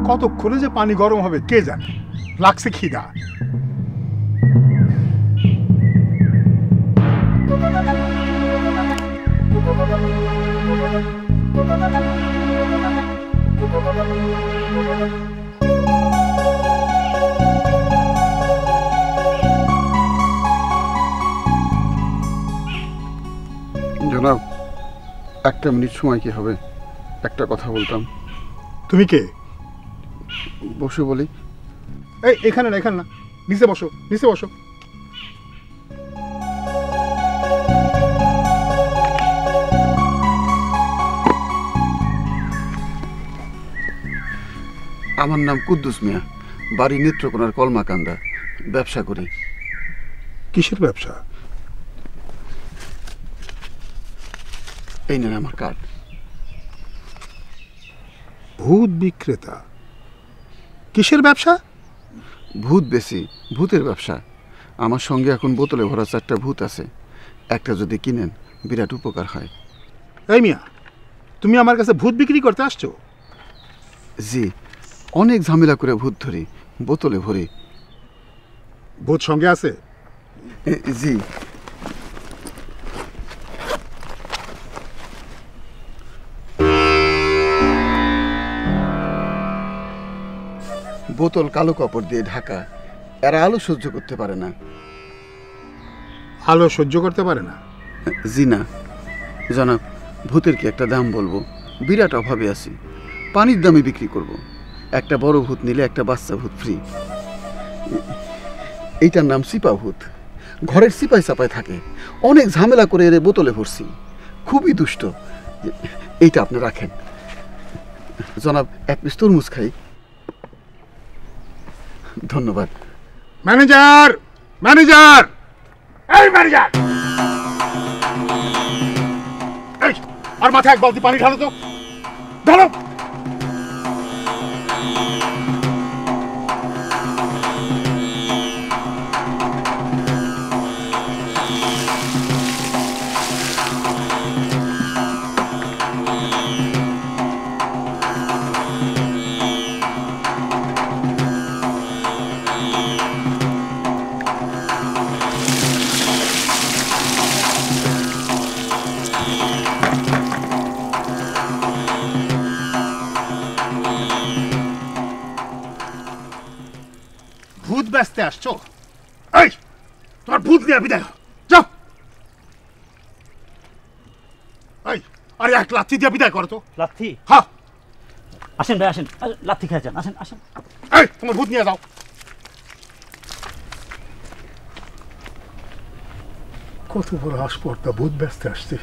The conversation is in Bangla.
কতক্ষণে যে পানি গরম হবে কে জানে, লাগছে খিদা। জনাব, একটা মিনিট সময় কি হবে? একটা কথা বলতাম। তুমি কে? বসে বলি। এই এখানে না, এখানে না, নিচে বসো, নিচে বসো। আমার নাম কুদ্দুস মিয়া, বাড়ি নেত্রকোনার কলমাকান্দা, ব্যবসা করি। কিসের ব্যবসা? এই নেন আমার কার্ড। ভূত বিক্রেতা? কিসের ব্যবসা? ভূত বেশি, ভূতের ব্যবসা। আমার সঙ্গে এখন বোতলে ভরা 4টা ভূত আছে, একটা যদি কিনেন বিরাট উপকার হয়। এই মিয়া, তুমি আমার কাছে ভূত বিক্রি করতে আসছো? জি, অনেক ঝামেলা করে ভূত ধরি, বোতলে ভরি। ভূত সঙ্গে আছে? জি। বোতল কালো কাপড় দিয়ে ঢাকা, এরা আলো সহ্য করতে পারে না। আলো সহ্য করতে পারে না? জি না জনাব, ভূতের কি একটা দাম বলবো? বিরাট অভাবে আছি, পানির দামে বিক্রি করব। একটা বড় ভূত নিলে একটা বাচ্চা ভূত ফ্রি। এইটার নাম সিপা ভূত, ঘরের সিপাই চাপায় থাকে, অনেক ঝামেলা করে এর বোতলে ভরছি, খুবই দুষ্ট। এইটা আপনি রাখেন জনাব, এক পিস তরমুজ খাই। ধন্যবাদ। ম্যানেজার, ম্যানেজার, এই ম্যানেজার, এই আর মাথায় এক বালতি পানি ঢালো তো, ঢালো। ভূত ব্যস্তে আসছো? এই তোমার ভূত নিয়ে বিদায় যাও। এই আরে এক লাথি দিয়ে বিদায় করো তো। লাথি? হ্যাঁ। আসেন ভাই, আসেন, লাথি খেয়ে যান, আসেন আসেন। এই তোমার ভূত নিয়ে যাও। কত বড় আসপর্দা, ভূত ব্যস্তে আসছে।